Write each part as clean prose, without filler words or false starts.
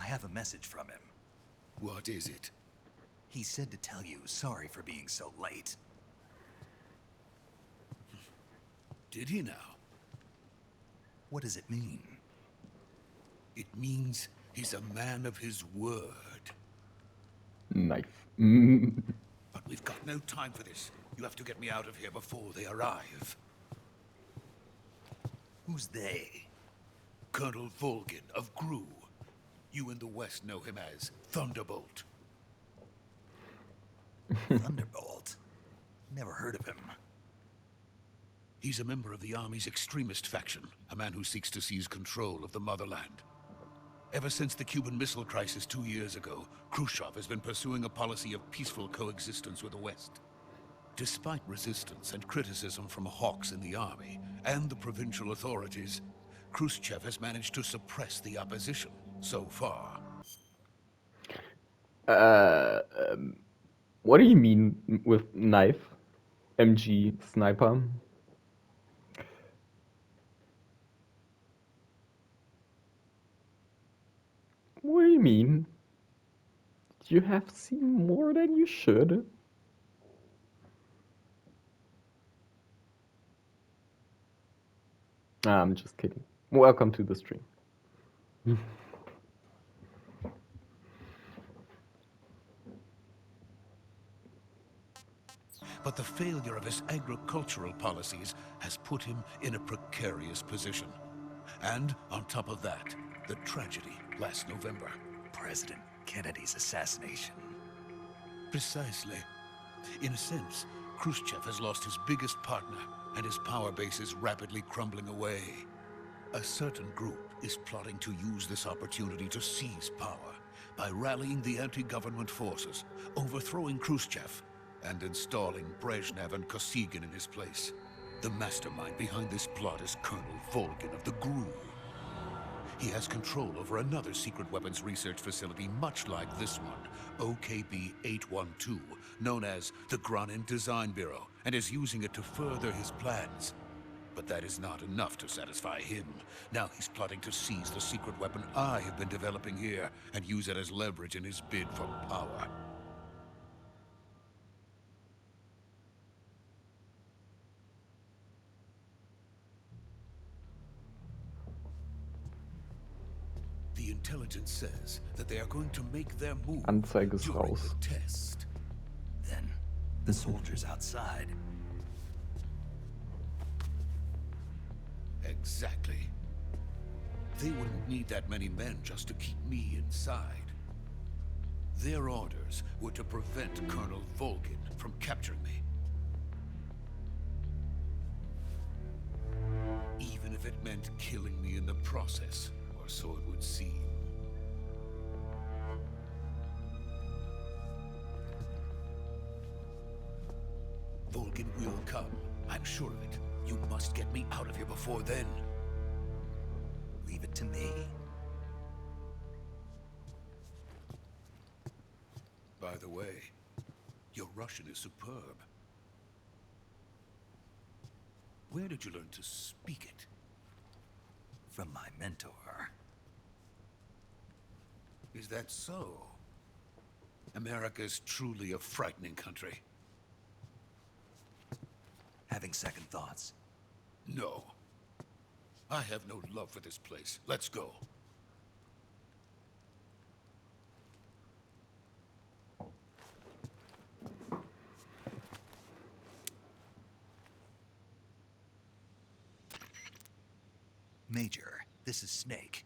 have a message from him. What is it? He said to tell you sorry for being so late. Did he now? What does it mean? It means he's a man of his word. Nice. But we've got no time for this. You have to get me out of here before they arrive. Who's they? Colonel Volgin of Gru. You in the West know him as Thunderbolt. Thunderbolt? Never heard of him. He's a member of the Army's extremist faction, a man who seeks to seize control of the motherland. Ever since the Cuban Missile Crisis 2 years ago, Khrushchev has been pursuing a policy of peaceful coexistence with the West. Despite resistance and criticism from hawks in the army and the provincial authorities, Khrushchev has managed to suppress the opposition so far. What do you mean with knife? MG sniper? What do you mean? You have seen more than you should. I'm just kidding. Welcome to the stream. But the failure of his agricultural policies has put him in a precarious position. And on top of that, the tragedy last November. President Kennedy's assassination. Precisely. In a sense, Khrushchev has lost his biggest partner, and his power base is rapidly crumbling away. A certain group is plotting to use this opportunity to seize power by rallying the anti-government forces, overthrowing Khrushchev, and installing Brezhnev and Kosygin in his place. The mastermind behind this plot is Colonel Volgin of the GRU. He has control over another secret weapons research facility much like this one, OKB-812, known as the Granin Design Bureau, and is using it to further his plans. But that is not enough to satisfy him. Now he's plotting to seize the secret weapon I have been developing here and use it as leverage in his bid for power. The intelligence says that they are going to make their move Anzeige ist during raus. the test. Then, the soldiers outside. Exactly. They wouldn't need that many men just to keep me inside. Their orders were to prevent Colonel Volgin from capturing me. Even if it meant killing me in the process, or so it would seem. Volgin will come. I'm sure of it. You must get me out of here before then. Leave it to me. By the way, your Russian is superb. Where did you learn to speak it? From my mentor. Is that so? America is truly a frightening country. Having second thoughts. No. I have no love for this place. Let's go. Major, this is Snake.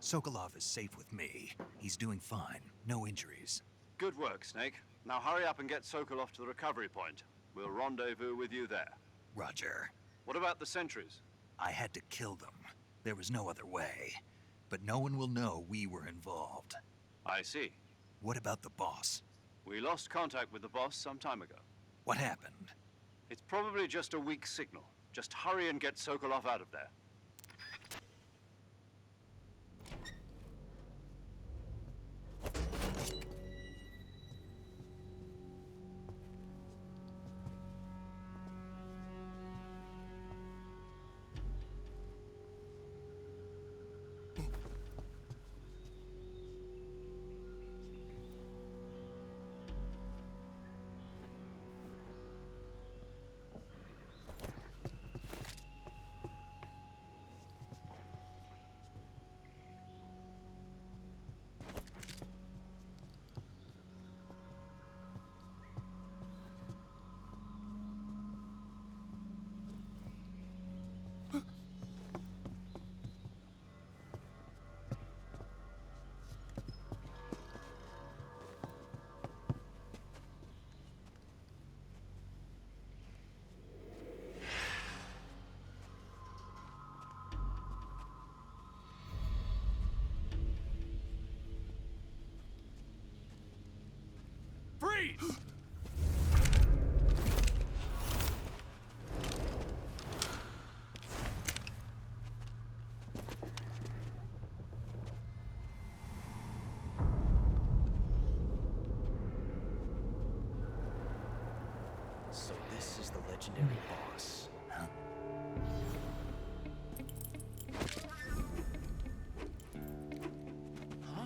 Sokolov is safe with me. He's doing fine. No injuries. Good work, Snake. Now hurry up and get Sokolov to the recovery point. We'll rendezvous with you there. Roger. What about the sentries? I had to kill them. There was no other way. But no one will know we were involved. I see. What about the boss? We lost contact with the boss some time ago. What happened? It's probably just a weak signal. Just hurry and get Sokolov out of there. proceed. So this is the legendary boss. Huh? Huh?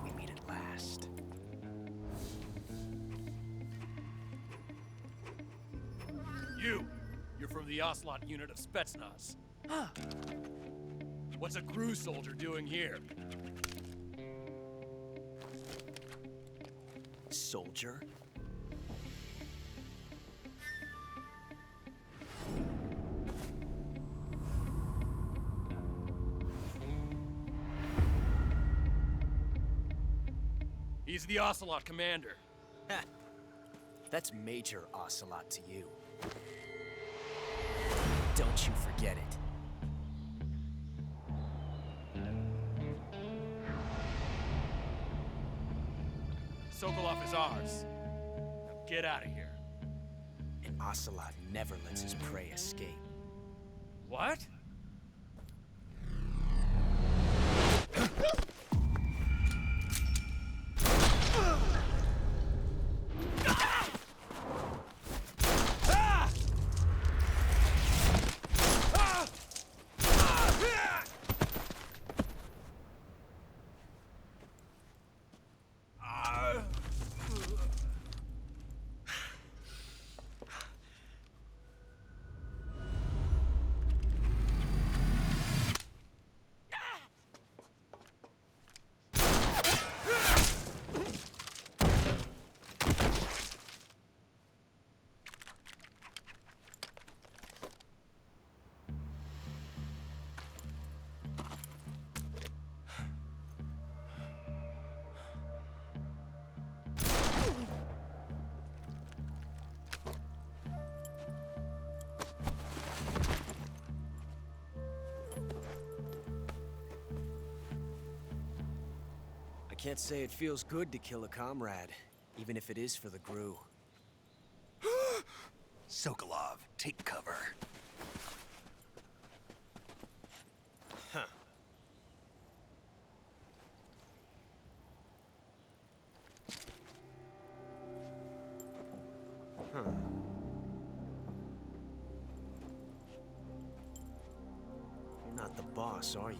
We meet at last. You're from the Ocelot unit of Spetsnaz. Huh. What's a crew soldier doing here? Soldier? He's the Ocelot commander. Ha! That's Major Ocelot to you. Don't you forget it. Sokolov is ours. Now get out of here. And Ocelot never lets his prey escape. What? I can't say it feels good to kill a comrade, even if it is for the Gru. Sokolov, take cover. Huh. Huh. You're not the boss, are you?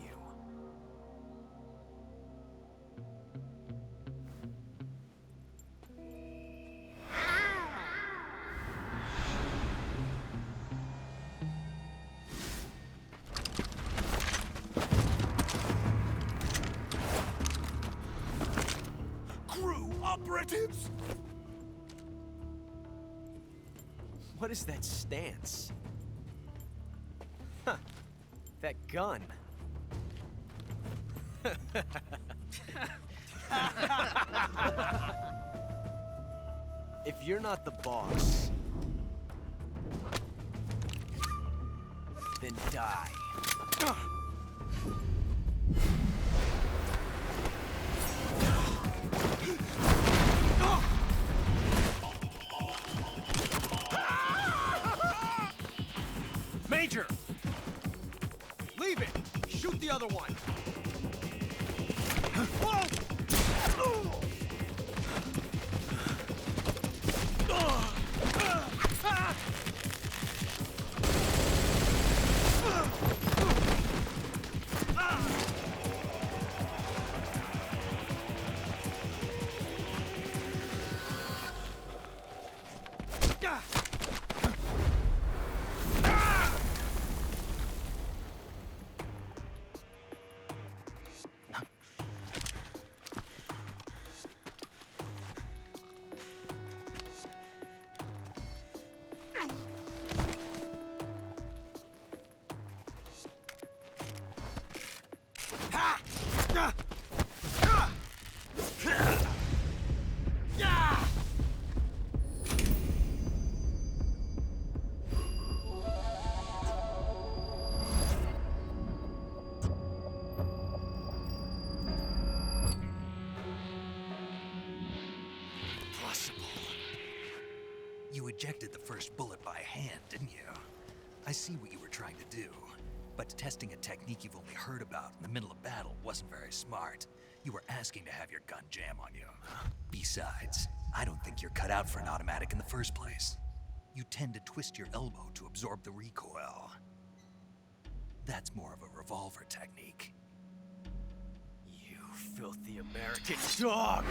Crew operatives! What is that stance? Huh. That gun. If you're not the boss, then die. Major! Leave it! Shoot the other one! Plus You ejected the first bullet by hand, didn't you? I see what you were trying to do. But testing a technique you've only heard about in the middle of battle wasn't very smart. You were asking to have your gun jam on you. Besides, I don't think you're cut out for an automatic in the first place. You tend to twist your elbow to absorb the recoil. That's more of a revolver technique. You filthy American dog!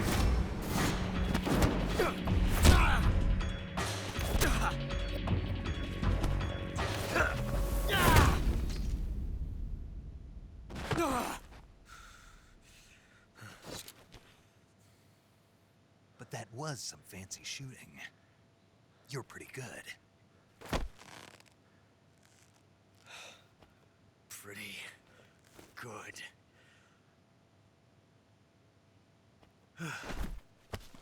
But that was some fancy shooting. You're pretty good. Pretty good.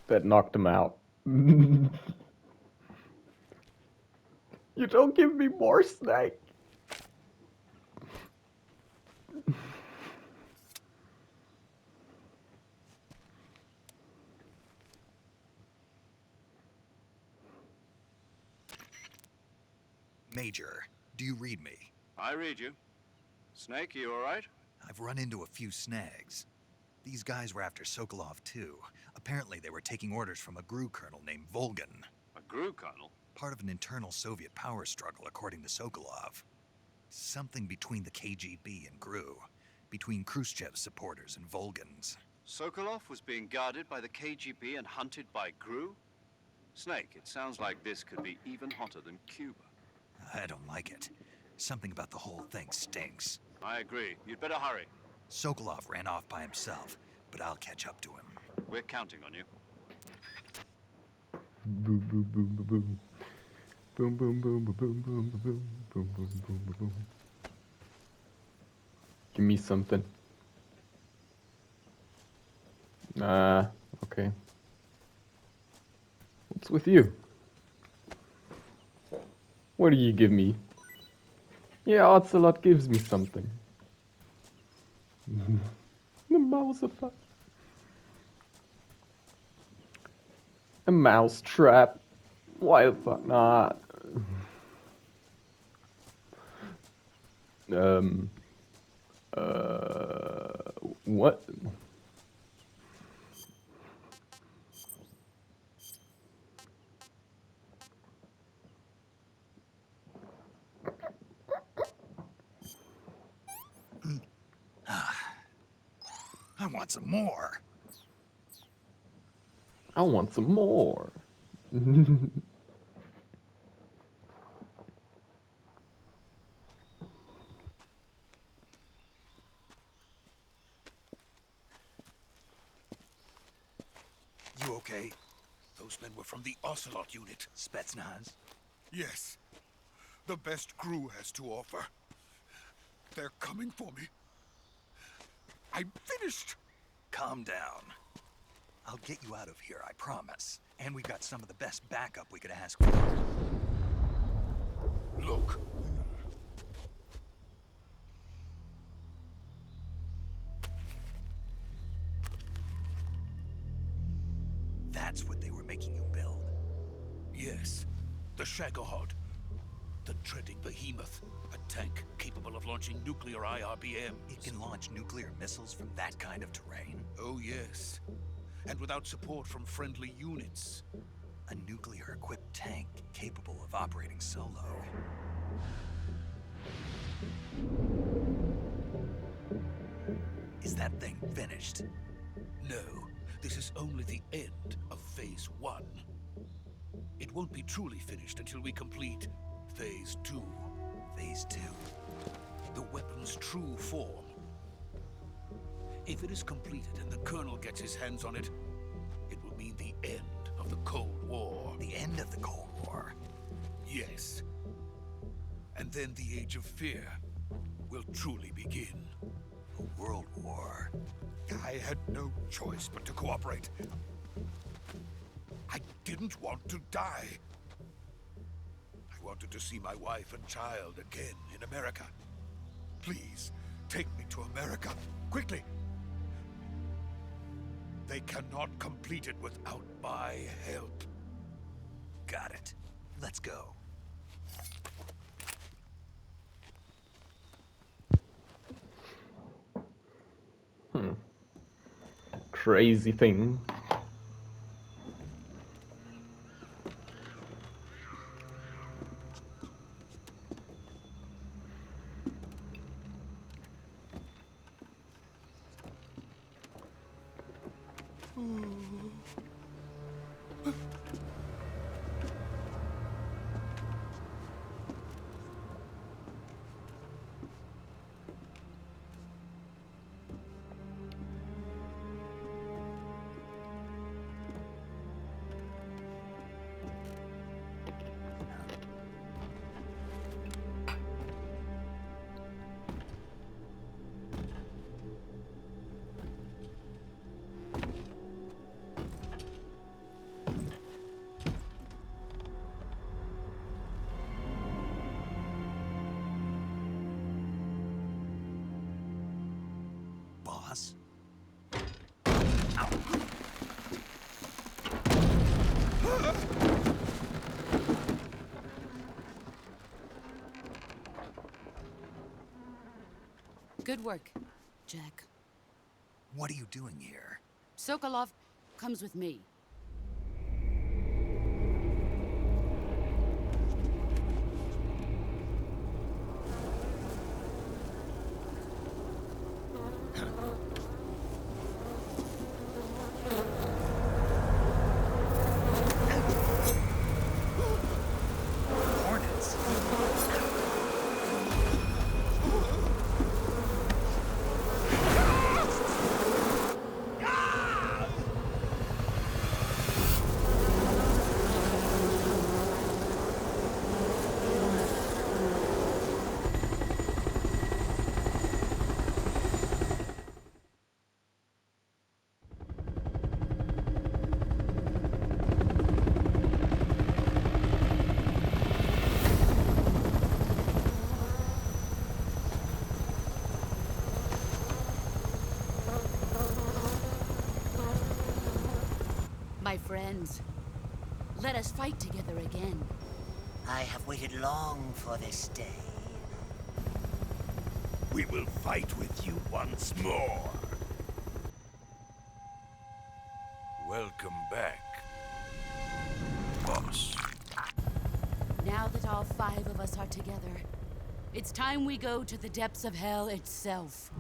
That knocked him out. You don't give me more, Snake. Major, do you read me? I read you. Snake, you all right? I've run into a few snags. These guys were after Sokolov too. Apparently they were taking orders from a GRU colonel named Volgan. A GRU colonel? Part of an internal Soviet power struggle, according to Sokolov. Something between the KGB and GRU. Between Khrushchev's supporters and Volgan's. Sokolov was being guarded by the KGB and hunted by GRU? Snake, it sounds like this could be even hotter than Cuba. I don't like it. Something about the whole thing stinks. I agree. You'd better hurry. Sokolov ran off by himself, but I'll catch up to him. We're counting on you. Boom, boom, boom, boom, boom. Boom, boom, boom, boom, boom, boom, boom, boom, boom, boom, boom, boom, boom. Give me something. Okay. What's with you? What do you give me? Yeah, Ocelot gives me something. The mouse effect. A mouse trap. Why the fuck not? What? I want some more. I want some more. You okay? Those men were from the Ocelot unit. Spetsnaz? Yes. The best GRU has to offer. They're coming for me. I'm finished. Calm down. I'll get you out of here, I promise. And we've got some of the best backup we could ask for. Look. That's what they were making you build. Yes. The Shagohod. The treading behemoth. A tank capable of launching nuclear IRBMs. It can launch nuclear missiles from that kind of terrain. Oh, yes. And without support from friendly units. A nuclear-equipped tank capable of operating solo. Is that thing finished? No, this is only the end of Phase 1. It won't be truly finished until we complete Phase 2. Phase 2. The weapon's true form. If it is completed and the Colonel gets his hands on it, it will mean the end of the Cold War. The end of the Cold War. Yes. And then the Age of Fear will truly begin. A world war. I had no choice but to cooperate. I didn't want to die. I wanted to see my wife and child again in America. Please, take me to America, quickly. They cannot complete it without my help. Got it. Let's go. Crazy thing. Boss? Good work, Jack. What are you doing here? Sokolov comes with me. Hornets? My friends, let us fight together again. I have waited long for this day. We will fight with you once more. Welcome back, boss. Now that all 5 of us are together, it's time we go to the depths of hell itself.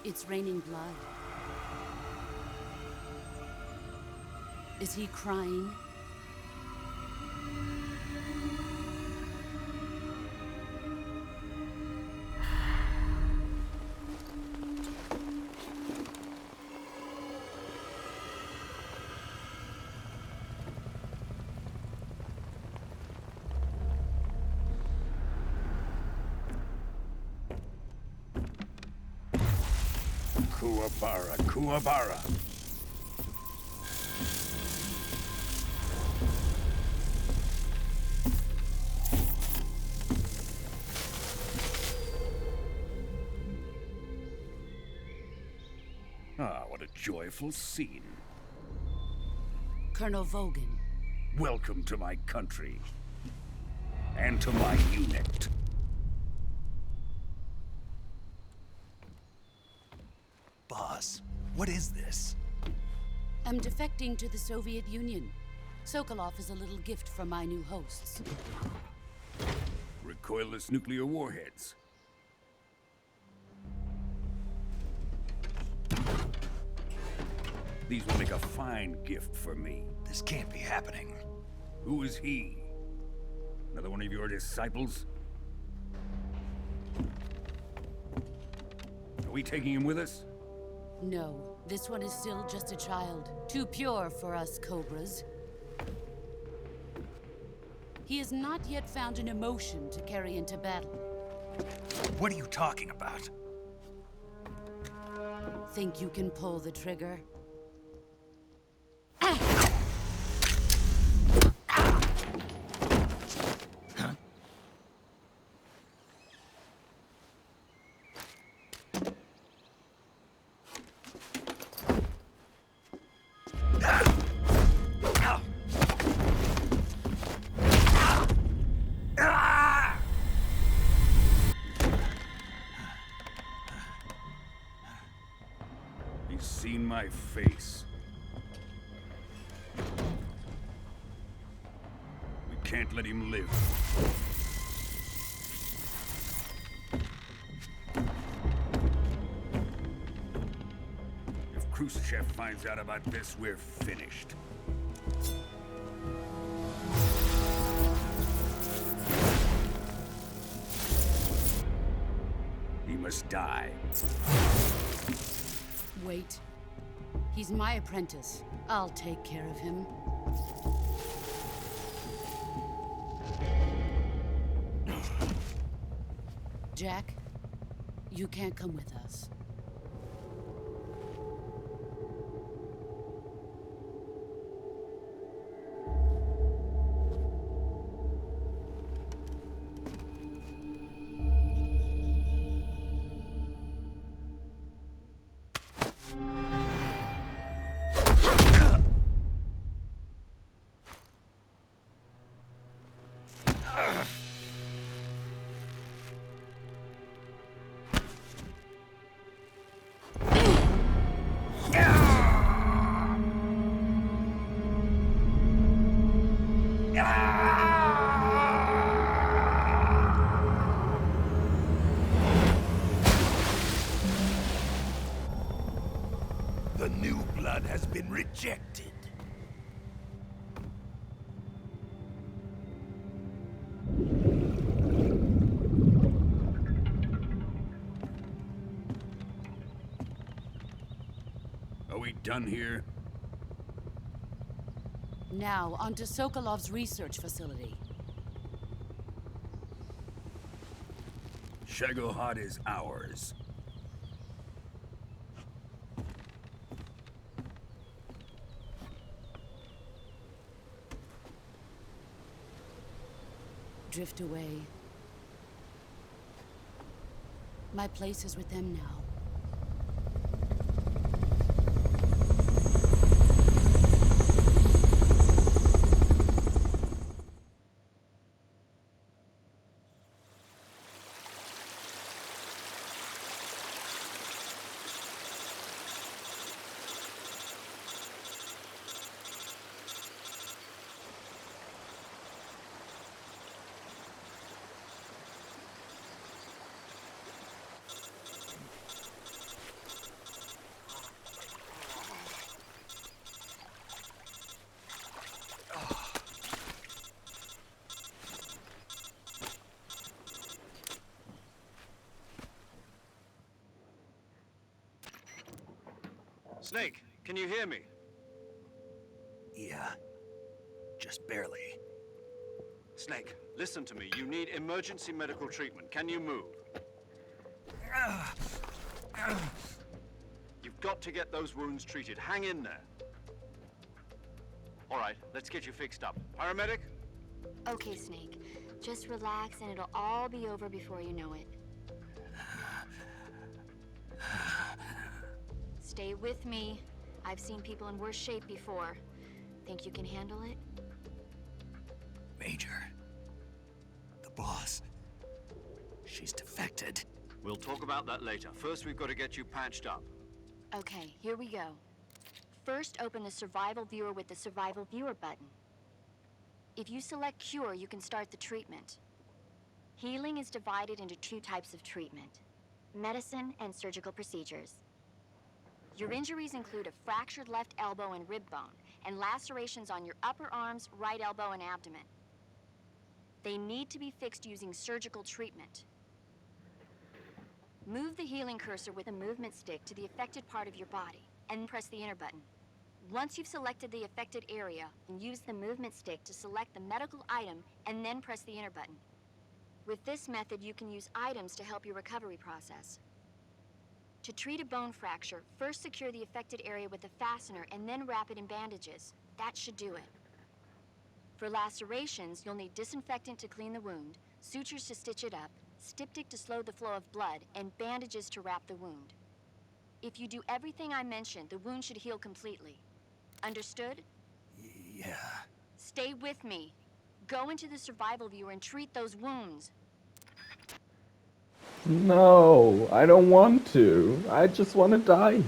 It's raining blood. Is he crying? Kuwabara, Kuwabara. Ah, what a joyful scene. Colonel Vogan. Welcome to my country. And to my unit. Boss, what is this? I'm defecting to the Soviet Union. Sokolov is a little gift from my new hosts. Recoilless nuclear warheads. These will make a fine gift for me. This can't be happening. Who is he? Another one of your disciples? Are we taking him with us? No, this one is still just a child. Too pure for us Cobras. He has not yet found an emotion to carry into battle. What are you talking about? Think you can pull the trigger? my face. We can't let him live. If Khrushchev finds out about this, we're finished. He must die. Wait. He's my apprentice. I'll take care of him. Jack, you can't come with us. The new blood has been rejected. Are we done here? Now, onto Sokolov's research facility. Shagohod is ours. Drift away. My place is with them now. Snake, can you hear me? Yeah, just barely. Snake, listen to me. You need emergency medical treatment. Can you move? You've got to get those wounds treated. Hang in there. All right, let's get you fixed up. Paramedic? Okay, Snake. Just relax and it'll all be over before you know it. Stay with me. I've seen people in worse shape before. Think you can handle it? Major. The boss. She's defected. We'll talk about that later. First, we've got to get you patched up. Okay, here we go. First, open the Survival Viewer with the Survival Viewer button. If you select Cure, you can start the treatment. Healing is divided into two types of treatment: medicine and surgical procedures. Your injuries include a fractured left elbow and rib bone, and lacerations on your upper arms, right elbow, and abdomen. They need to be fixed using surgical treatment. Move the healing cursor with a movement stick to the affected part of your body, and press the enter button. Once you've selected the affected area, use the movement stick to select the medical item, and then press the enter button. With this method, you can use items to help your recovery process. To treat a bone fracture, first secure the affected area with a fastener and then wrap it in bandages. That should do it. For lacerations, you'll need disinfectant to clean the wound, sutures to stitch it up, styptic to slow the flow of blood, and bandages to wrap the wound. If you do everything I mentioned, the wound should heal completely. Understood? Yeah. Stay with me. Go into the Survival Viewer and treat those wounds. No, I don't want to. I just want to die.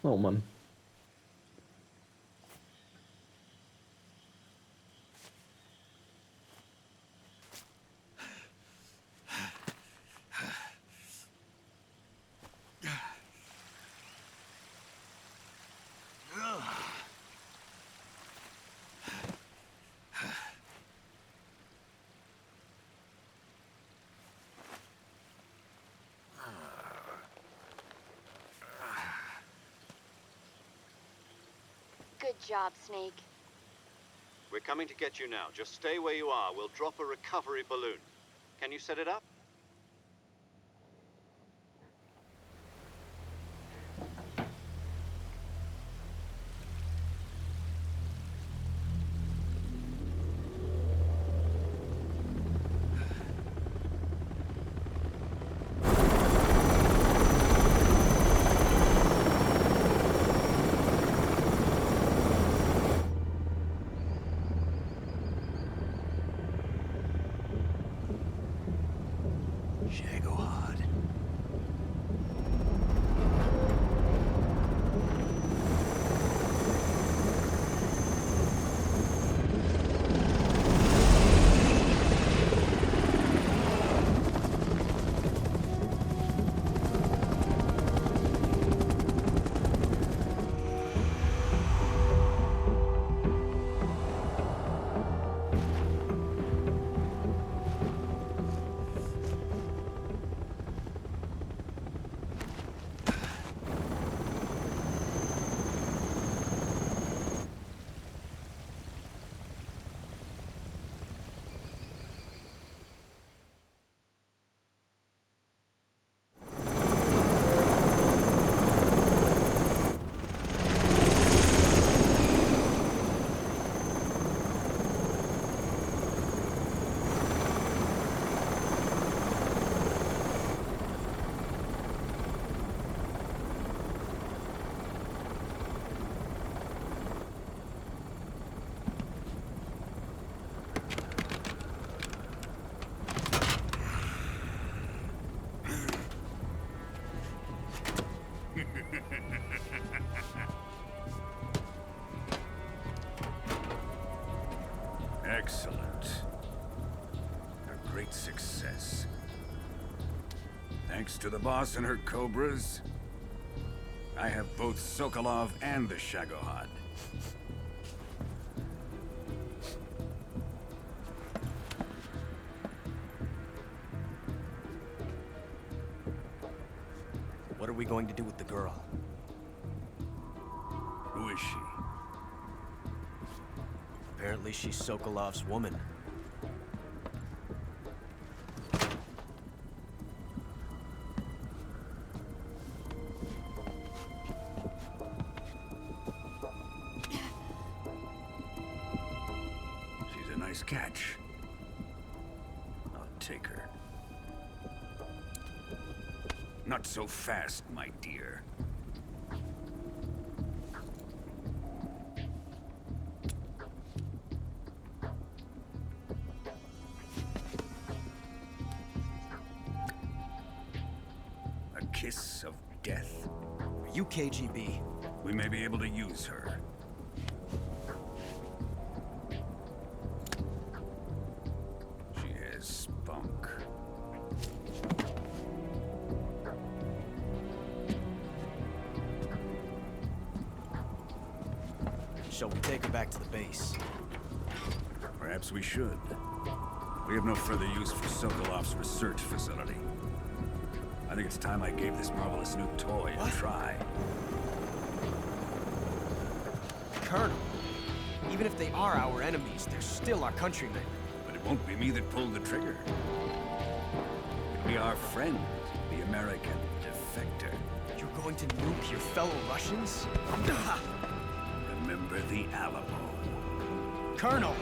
Oh Mann. Good job, Snake. We're coming to get you now. Just stay where you are. We'll drop a recovery balloon. Can you set it up? Shagohod. Excellent. A great success. Thanks to the boss and her cobras, I have both Sokolov and the Shagohod. What are we going to do with the girl? Who is she? Apparently she's Sokolov's woman. She's a nice catch. I'll take her. Not so fast, my dear. A kiss of death. Are you KGB? We may be able to use her. She has spunk. Shall we take her back to the base? Perhaps we should. We have no further use for Sokolov's research facility. I think it's time I gave this marvelous new toy a try. Colonel, even if they are our enemies, they're still our countrymen. But it won't be me that pulled the trigger. It'll be our friend, the American defector. You're going to nuke your fellow Russians? Remember the Alamo. Colonel!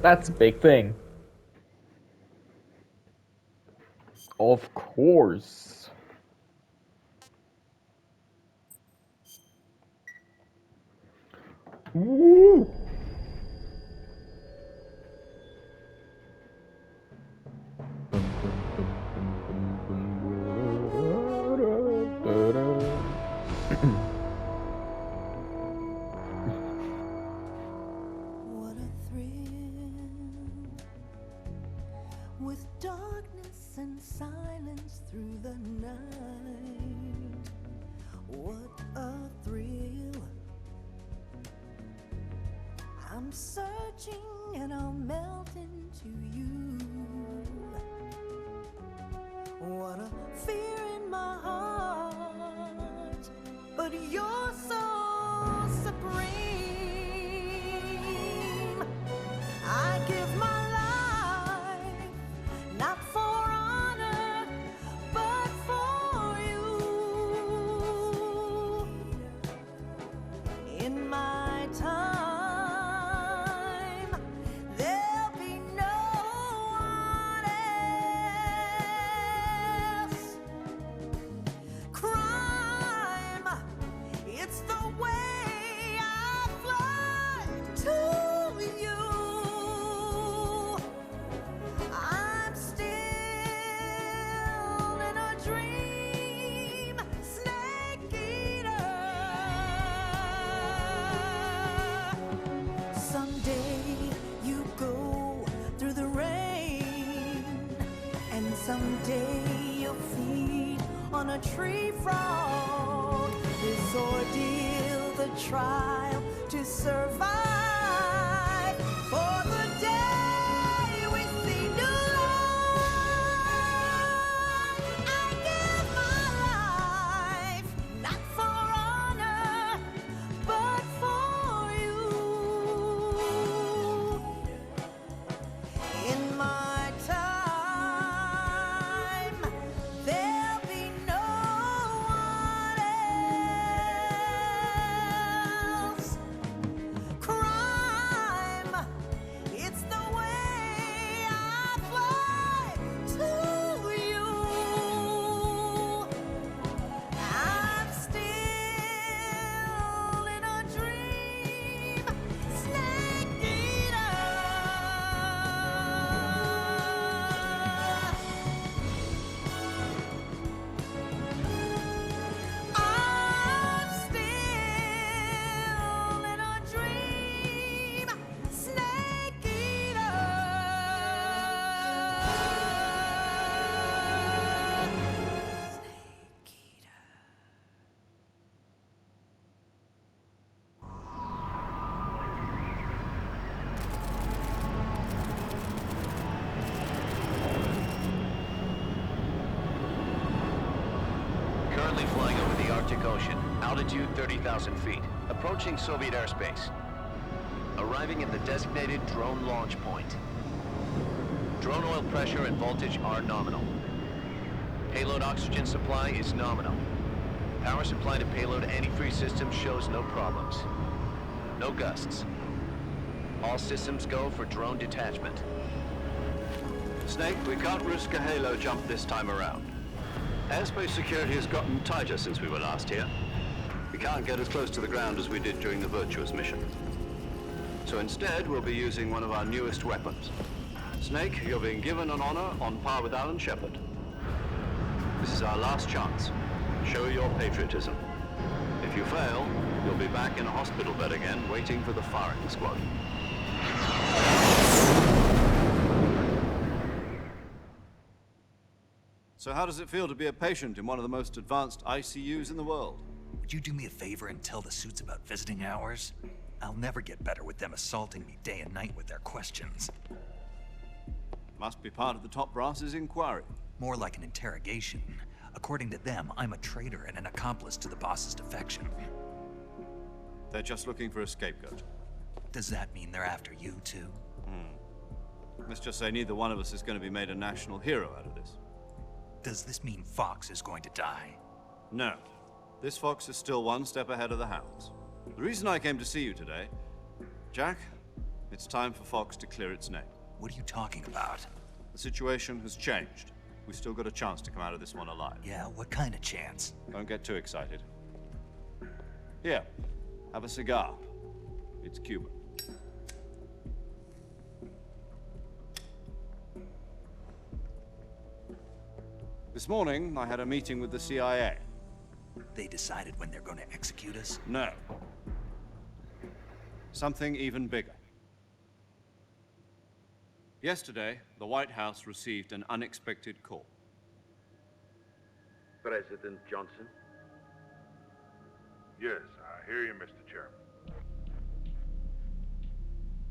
That's a big thing. Of course. Woo! What a thrill, with darkness and silence through the night. What a thrill. I'm searching and I'll melt into you. What a fear in my heart, but you're so supreme. I give my life, not for honor, but for you. In my time, there'll be no one else. Crime, it's the way I fly to you. I'm still in a dream, snake eater. Someday you go through the rain, and someday you'll feed on a tree frog. This ordeal, the trial to survive, for the day we see new light. I give my life, not for honor, but for you. In my time, there'll be no one else. Crime, it's the way I fly to you. I'm still in a dream, snake eater. I'm still in a dream, snake eater. Snake eater. Currently flying over the Arctic Ocean, altitude 30,000 feet, approaching Soviet airspace. Arriving at the designated drone launch point. Drone oil pressure and voltage are nominal. Payload oxygen supply is nominal. Power supply to payload antifreeze system shows no problems. No gusts. All systems go for drone detachment. Snake, we can't risk a halo jump this time around. Airspace security has gotten tighter since we were last here. We can't get as close to the ground as we did during the Virtuous mission. So instead, we'll be using one of our newest weapons. Snake, you're being given an honor on par with Alan Shepard. This is our last chance. Show your patriotism. If you fail, you'll be back in a hospital bed again, waiting for the firing squad. So how does it feel to be a patient in one of the most advanced ICUs in the world? Would you do me a favor and tell the suits about visiting hours? I'll never get better with them assaulting me day and night with their questions. Must be part of the top brass's inquiry. More like an interrogation. According to them, I'm a traitor and an accomplice to the boss's defection. They're just looking for a scapegoat. Does that mean they're after you, too? Let's just say neither one of us is going to be made a national hero out of this. Does this mean Fox is going to die? No. This fox is still one step ahead of the hounds. The reason I came to see you today, Jack, It's time for Fox to clear its name. What are you talking about? The situation has changed. We've still got a chance to come out of this one alive. Yeah, what kind of chance? Don't get too excited. Here, have a cigar. It's Cuban. This morning, I had a meeting with the CIA. They decided when they're going to execute us? No. Something even bigger. Yesterday, the White House received an unexpected call. President Johnson? Yes, I hear you, Mr. Chairman.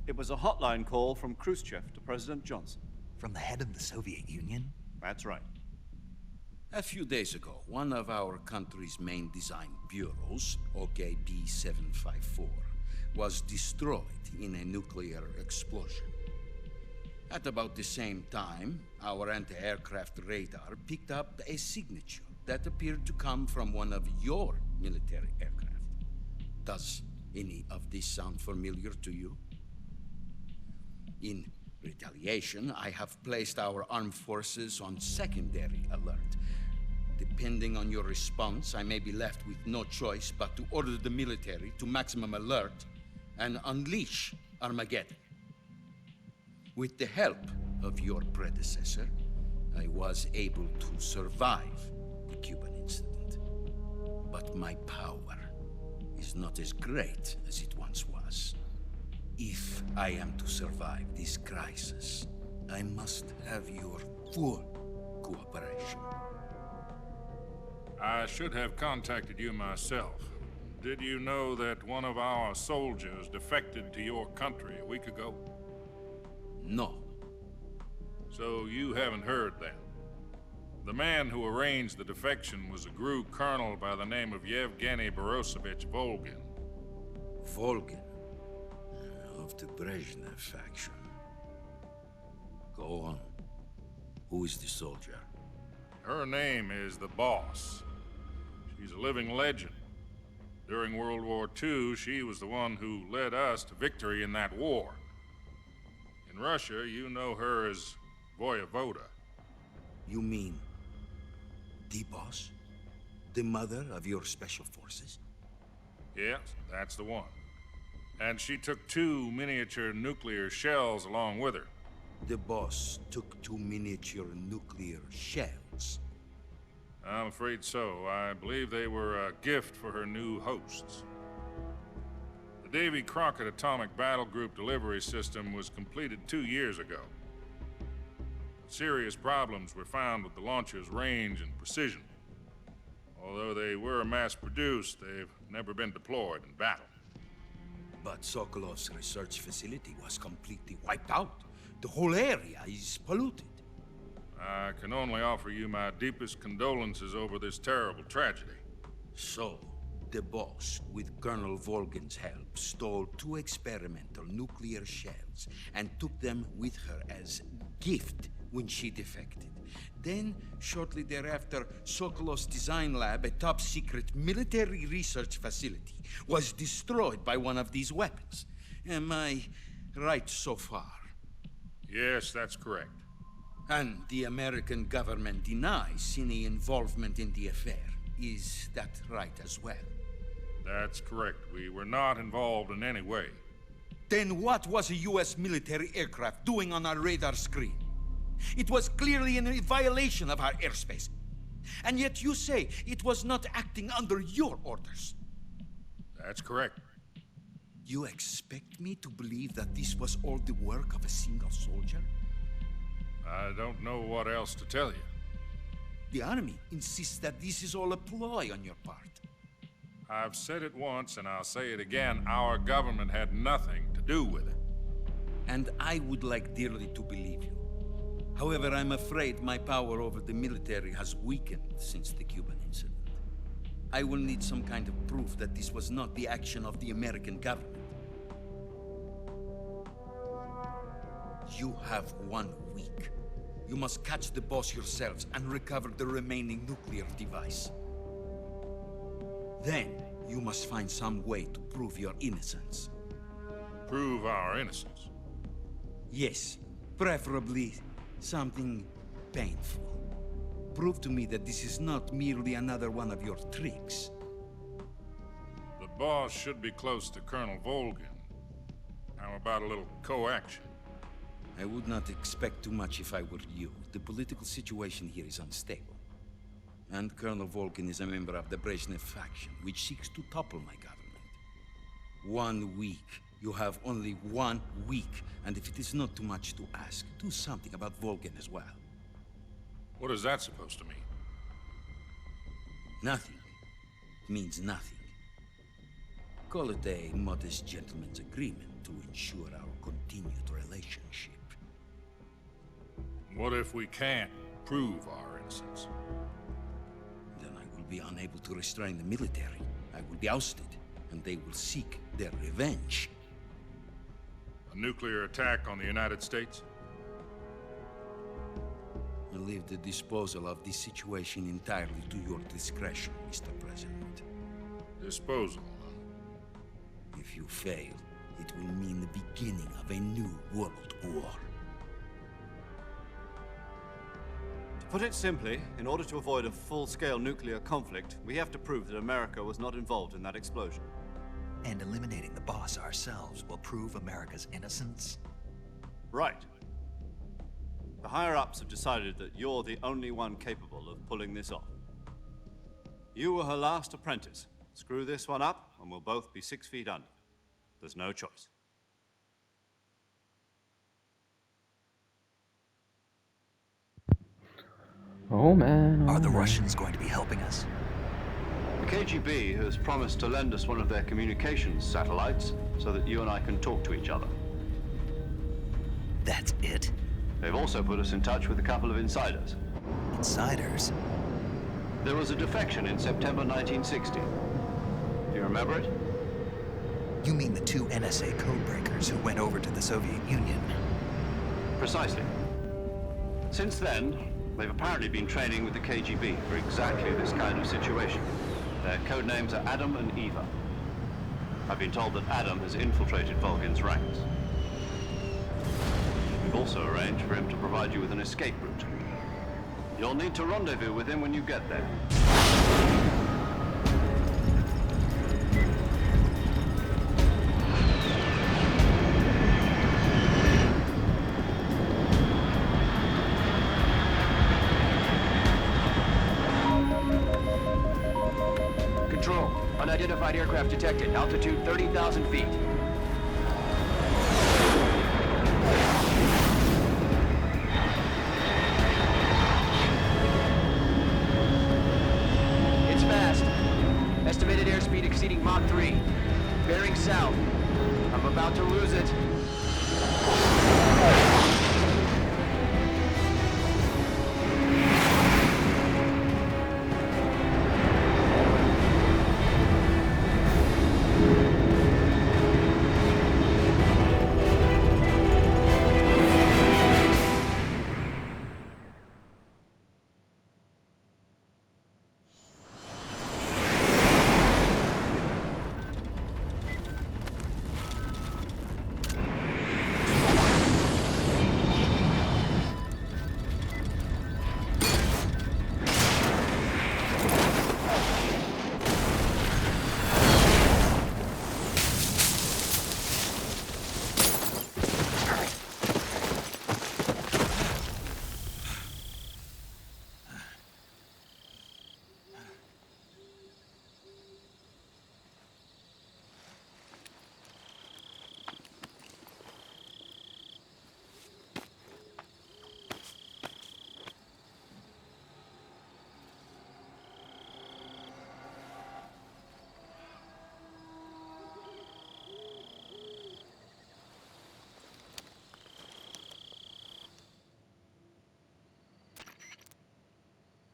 It was a hotline call from Khrushchev to President Johnson. From the head of the Soviet Union? That's right. A few days ago, one of our country's main design bureaus, OKB 754, was destroyed in a nuclear explosion. At about the same time, our anti-aircraft radar picked up a signature that appeared to come from one of your military aircraft. Does any of this sound familiar to you? In retaliation, I have placed our armed forces on secondary alert. Depending on your response, I may be left with no choice but to order the military to maximum alert and unleash Armageddon. With the help of your predecessor, I was able to survive the Cuban incident. But my power is not as great as it once was. If I am to survive this crisis, I must have your full cooperation. I should have contacted you myself. Did you know that one of our soldiers defected to your country a week ago? No. So you haven't heard then. The man who arranged the defection was a GRU colonel by the name of Yevgeny Borosovich Volgin. Volgin? Of the Brezhnev faction. Go on. Who is the soldier? Her name is the Boss. She's a living legend. During World War II, she was the one who led us to victory in that war. In Russia, you know her as Voyevoda. You mean the Boss? The mother of your special forces? Yes, that's the one. And she took 2 miniature nuclear shells along with her. The Boss took 2 miniature nuclear shells? I'm afraid so. I believe they were a gift for her new hosts. The Davy Crockett Atomic Battle Group delivery system was completed 2 years ago. Serious problems were found with the launcher's range and precision. Although they were mass-produced, they've never been deployed in battle. But Sokolov's research facility was completely wiped out. The whole area is polluted. I can only offer you my deepest condolences over this terrible tragedy. So, the Boss, with Colonel Volgin's help, stole 2 experimental nuclear shells and took them with her as gift when she defected. Then, shortly thereafter, Sokolov's design lab, a top-secret military research facility, was destroyed by one of these weapons. Am I right so far? Yes, that's correct. And the American government denies any involvement in the affair. Is that right as well? That's correct. We were not involved in any way. Then what was a U.S. military aircraft doing on our radar screen? It was clearly in violation of our airspace. And yet you say it was not acting under your orders. That's correct. You expect me to believe that this was all the work of a single soldier? I don't know what else to tell you. The Army insists that this is all a ploy on your part. I've said it once, and I'll say it again. Our government had nothing to do with it. And I would like dearly to believe you. However, I'm afraid my power over the military has weakened since the Cuban incident. I will need some kind of proof that this was not the action of the American government. You have 1 week. You must catch the Boss yourselves and recover the remaining nuclear device. Then, you must find some way to prove your innocence. Prove our innocence? Yes, preferably something painful. Prove to me that this is not merely another one of your tricks. The boss should be close to Colonel Volgin. How about a little co-action? I would not expect too much if I were you. The political situation here is unstable. And Colonel Volgin is a member of the Brezhnev faction, which seeks to topple my government. 1 week. You have only 1 week. And if it is not too much to ask, do something about Volgin as well. What is that supposed to mean? Nothing. It means nothing. Call it a modest gentleman's agreement to ensure our continued relationship. What if we can't prove our innocence? Then I will be unable to restrain the military. I will be ousted, and they will seek their revenge. A nuclear attack on the United States? I leave the disposal of this situation entirely to your discretion, Mr. President. Disposal, huh? If you fail, it will mean the beginning of a new world war. To put it simply, in order to avoid a full-scale nuclear conflict, we have to prove that America was not involved in that explosion. And eliminating the boss ourselves will prove America's innocence? Right. The higher-ups have decided that you're the only one capable of pulling this off. You were her last apprentice. Screw this one up, and we'll both be 6 feet under. There's no choice. Oh man. Are the Russians going to be helping us? The KGB has promised to lend us one of their communications satellites so that you and I can talk to each other. That's it? They've also put us in touch with a couple of insiders. Insiders? There was a defection in September 1960. Do you remember it? You mean the 2 NSA codebreakers who went over to the Soviet Union? Precisely. Since then, they've apparently been training with the KGB for exactly this kind of situation. Their code names are Adam and Eva. I've been told that Adam has infiltrated Volgin's ranks. We've also arranged for him to provide you with an escape route. You'll need to rendezvous with him when you get there. Control. Unidentified aircraft detected. Altitude 30,000 feet. It's fast. Estimated airspeed exceeding Mach 3. Bearing south. I'm about to lose it.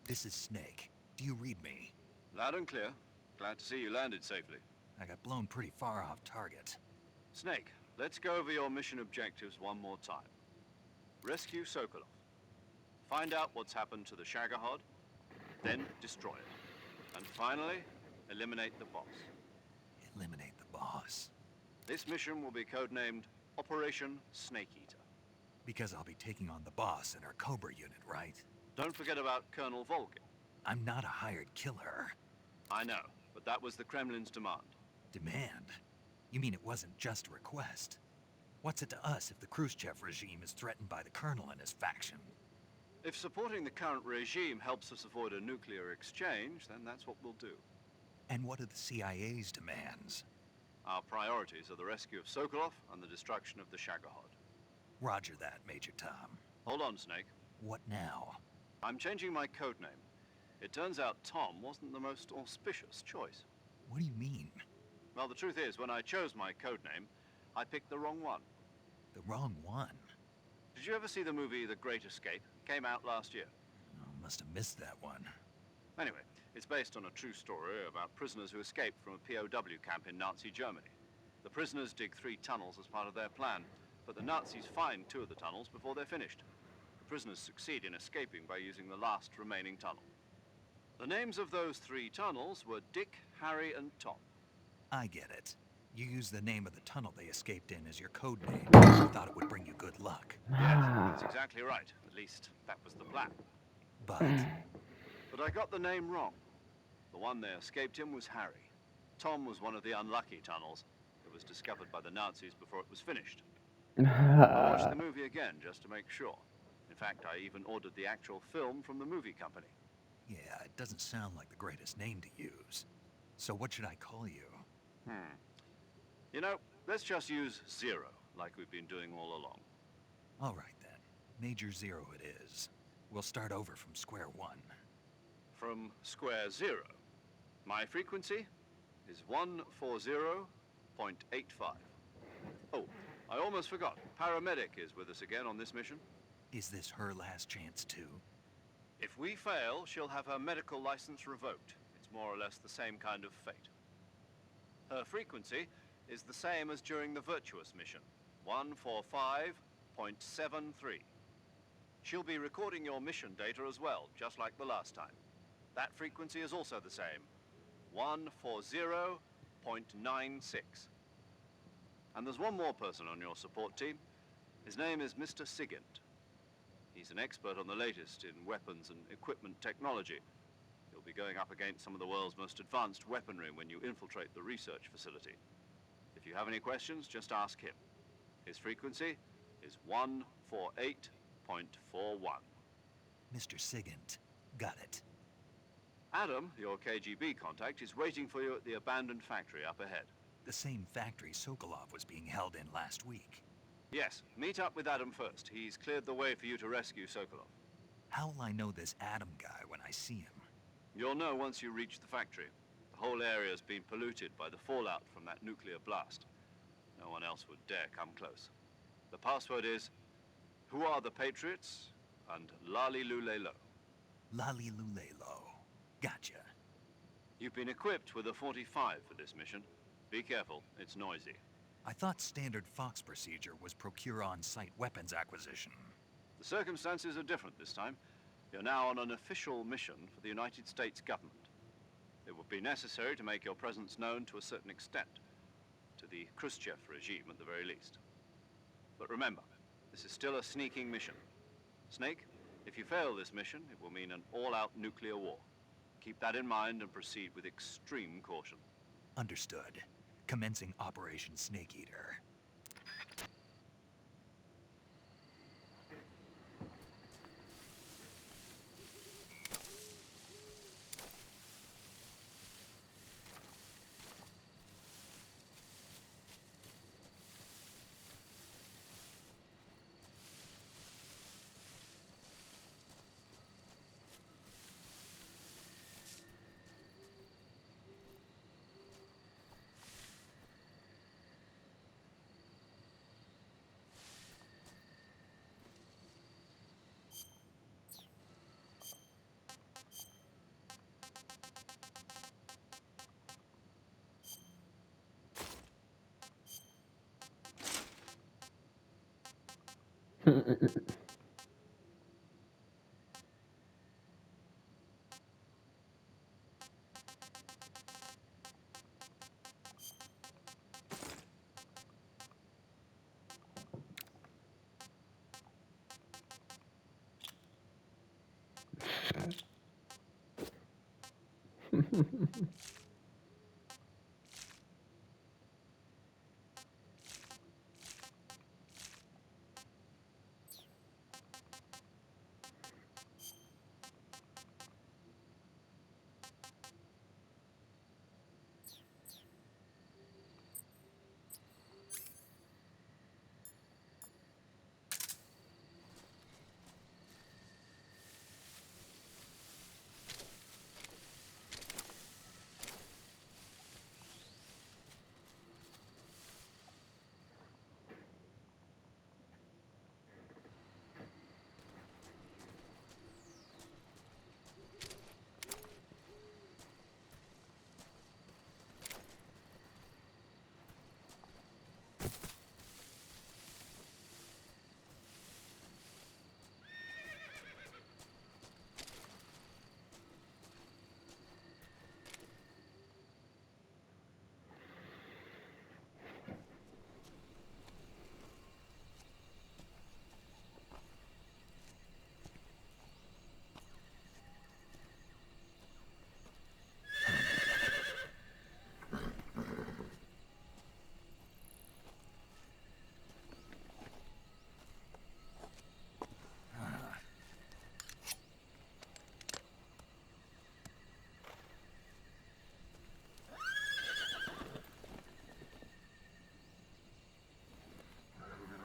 This is Snake. Do you read me? Loud and clear. Glad to see you landed safely. I got blown pretty far off target. Snake, let's go over your mission objectives one more time. Rescue Sokolov. Find out what's happened to the Shagohod, then destroy it. And finally, eliminate the boss. Eliminate the boss. This mission will be codenamed Operation Snake Eater. Because I'll be taking on the boss and her Cobra unit, right? Don't forget about Colonel Volgin. I'm not a hired killer. I know, but that was the Kremlin's demand. Demand? You mean it wasn't just a request? What's it to us if the Khrushchev regime is threatened by the Colonel and his faction? If supporting the current regime helps us avoid a nuclear exchange, then that's what we'll do. And what are the CIA's demands? Our priorities are the rescue of Sokolov and the destruction of the Shagohod. Roger that, Major Tom. Hold on, Snake. What now? I'm changing my codename. It turns out Tom wasn't the most auspicious choice. What do you mean? Well, the truth is, when I chose my codename, I picked the wrong one. The wrong one? Did you ever see the movie The Great Escape? Came out last year. Oh, must have missed that one. Anyway, it's based on a true story about prisoners who escaped from a POW camp in Nazi Germany. The prisoners dig 3 tunnels as part of their plan, but the Nazis find 2 of the tunnels before they're finished. The prisoners succeed in escaping by using the last remaining tunnel. The names of those 3 tunnels were Dick, Harry, and Tom. I get it. You used the name of the tunnel they escaped in as your code name. Thought it would bring you good luck. Yes, that's exactly right. At least, that was the plan. But I got the name wrong. The one they escaped in was Harry. Tom was one of the unlucky tunnels. It was discovered by the Nazis before it was finished. I watched the movie again just to make sure. In fact, I even ordered the actual film from the movie company. Yeah, it doesn't sound like the greatest name to use. So what should I call you? You know, let's just use Zero, like we've been doing all along. All right then. Major Zero it is. We'll start over from square one. From square 0. My frequency is 140.85. Oh, I almost forgot. Paramedic is with us again on this mission. Is this her last chance too? If we fail, she'll have her medical license revoked. It's more or less the same kind of fate. Her frequency is the same as during the Virtuous mission, 145.73. She'll be recording your mission data as well, just like the last time. That frequency is also the same, 140.96. And there's one more person on your support team. His name is Mr. Sigint. He's an expert on the latest in weapons and equipment technology. You'll be going up against some of the world's most advanced weaponry when you infiltrate the research facility. If you have any questions, just ask him. His frequency is 148.41. Mr. Sigint. Got it. Adam, your KGB contact, is waiting for you at the abandoned factory up ahead. The same factory Sokolov was being held in last week. Yes, meet up with Adam first. He's cleared the way for you to rescue Sokolov. How will I know this Adam guy when I see him? You'll know once you reach the factory. The whole area's been polluted by the fallout from that nuclear blast. No one else would dare come close. The password is, "Who are the Patriots?" and Lali Lule Lo. Lali Lule Lo. Gotcha. You've been equipped with a 45 for this mission. Be careful, it's noisy. I thought standard Fox procedure was procure on-site weapons acquisition. The circumstances are different this time. You're now on an official mission for the United States government. It would be necessary to make your presence known to a certain extent, to the Khrushchev regime at the very least. But remember, this is still a sneaking mission. Snake, if you fail this mission, it will mean an all-out nuclear war. Keep that in mind and proceed with extreme caution. Understood. Commencing Operation Snake Eater.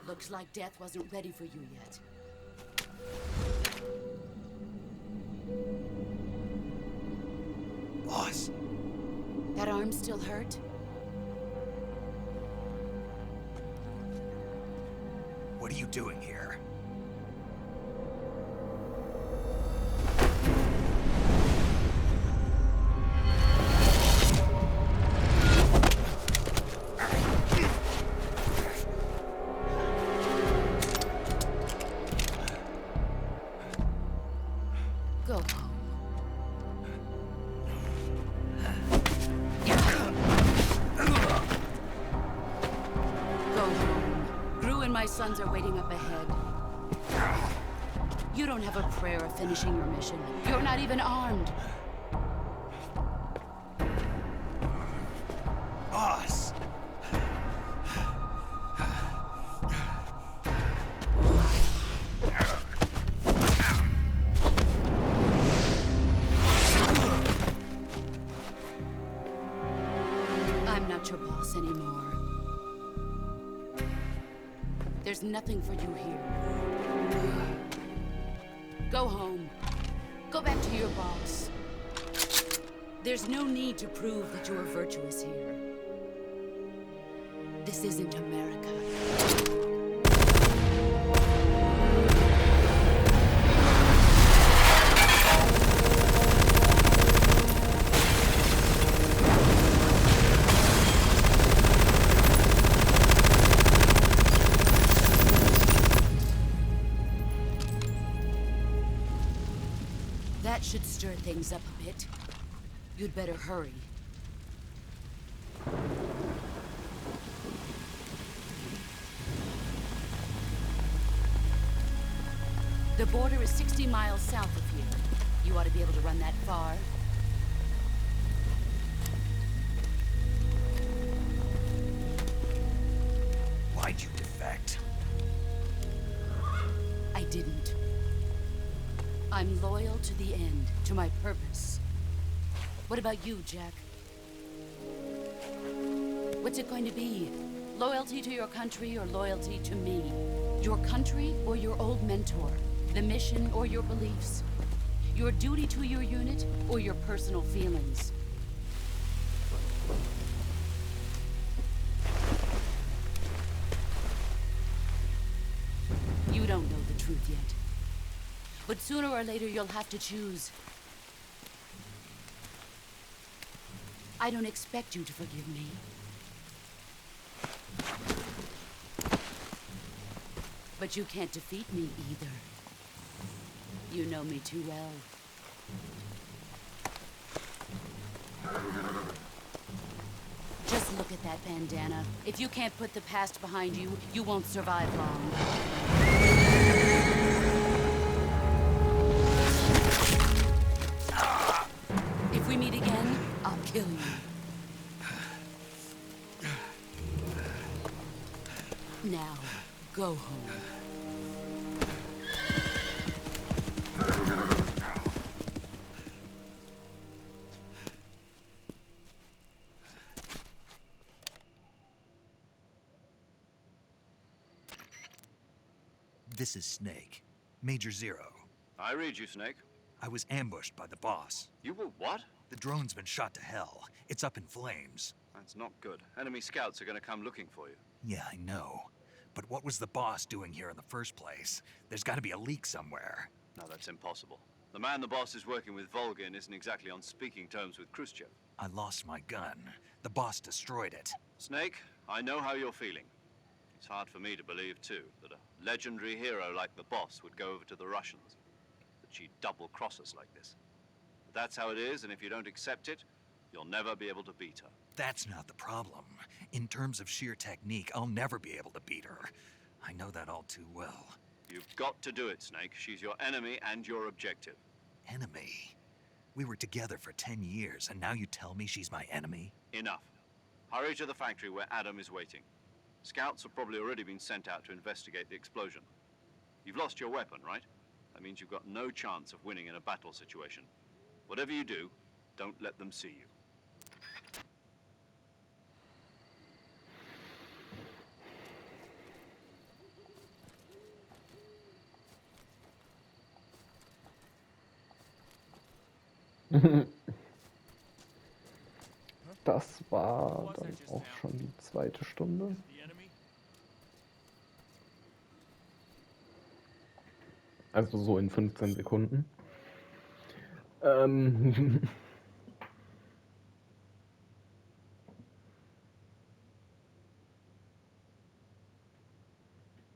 Looks like death wasn't ready for you yet. Boss. That arm still hurt? What are you doing here? Go home. Go home. Gru and my sons are waiting up ahead. You don't have a prayer of finishing your mission. You're not even armed. Boss! I'm not your boss anymore. There's nothing for you here. Go home. Go back to your boss. There's no need to prove that you are virtuous here. This isn't America. That should stir things up a bit. You'd better hurry. The border is 60 miles south of here. You ought to be able to run that far. Why'd you defect? I didn't. I'm loyal to the end, to my purpose. What about you, Jack? What's it going to be? Loyalty to your country or loyalty to me? Your country or your old mentor? The mission or your beliefs? Your duty to your unit or your personal feelings? You don't know the truth yet. But sooner or later you'll have to choose. I don't expect you to forgive me. But you can't defeat me either. You know me too well. Just look at that bandana. If you can't put the past behind you, you won't survive long. If we meet again, I'll kill you. Now, go home. This is Snake. Major Zero. I read you, Snake. I was ambushed by the boss. You were what? The drone's been shot to hell. It's up in flames. That's not good. Enemy scouts are gonna come looking for you. Yeah, I know. But what was the boss doing here in the first place? There's gotta be a leak somewhere. No, that's impossible. The man the boss is working with, Volgin, isn't exactly on speaking terms with Khrushchev. I lost my gun. The boss destroyed it. Snake, I know how you're feeling. It's hard for me to believe, too, that a legendary hero like the boss would go over to the Russians. That she'd double-cross us like this. But that's how it is, and if you don't accept it, you'll never be able to beat her. That's not the problem. In terms of sheer technique, I'll never be able to beat her. I know that all too well. You've got to do it, Snake. She's your enemy and your objective. Enemy? We were together for 10 years, and now you tell me she's my enemy? Enough. Hurry to the factory where Adam is waiting. Scouts have probably already been sent out to investigate the explosion. You've lost your weapon, right? That means you've got no chance of winning in a battle situation. Whatever you do, don't let them see you. Das war dann auch schon die zweite Stunde. Also so in 15 Sekunden.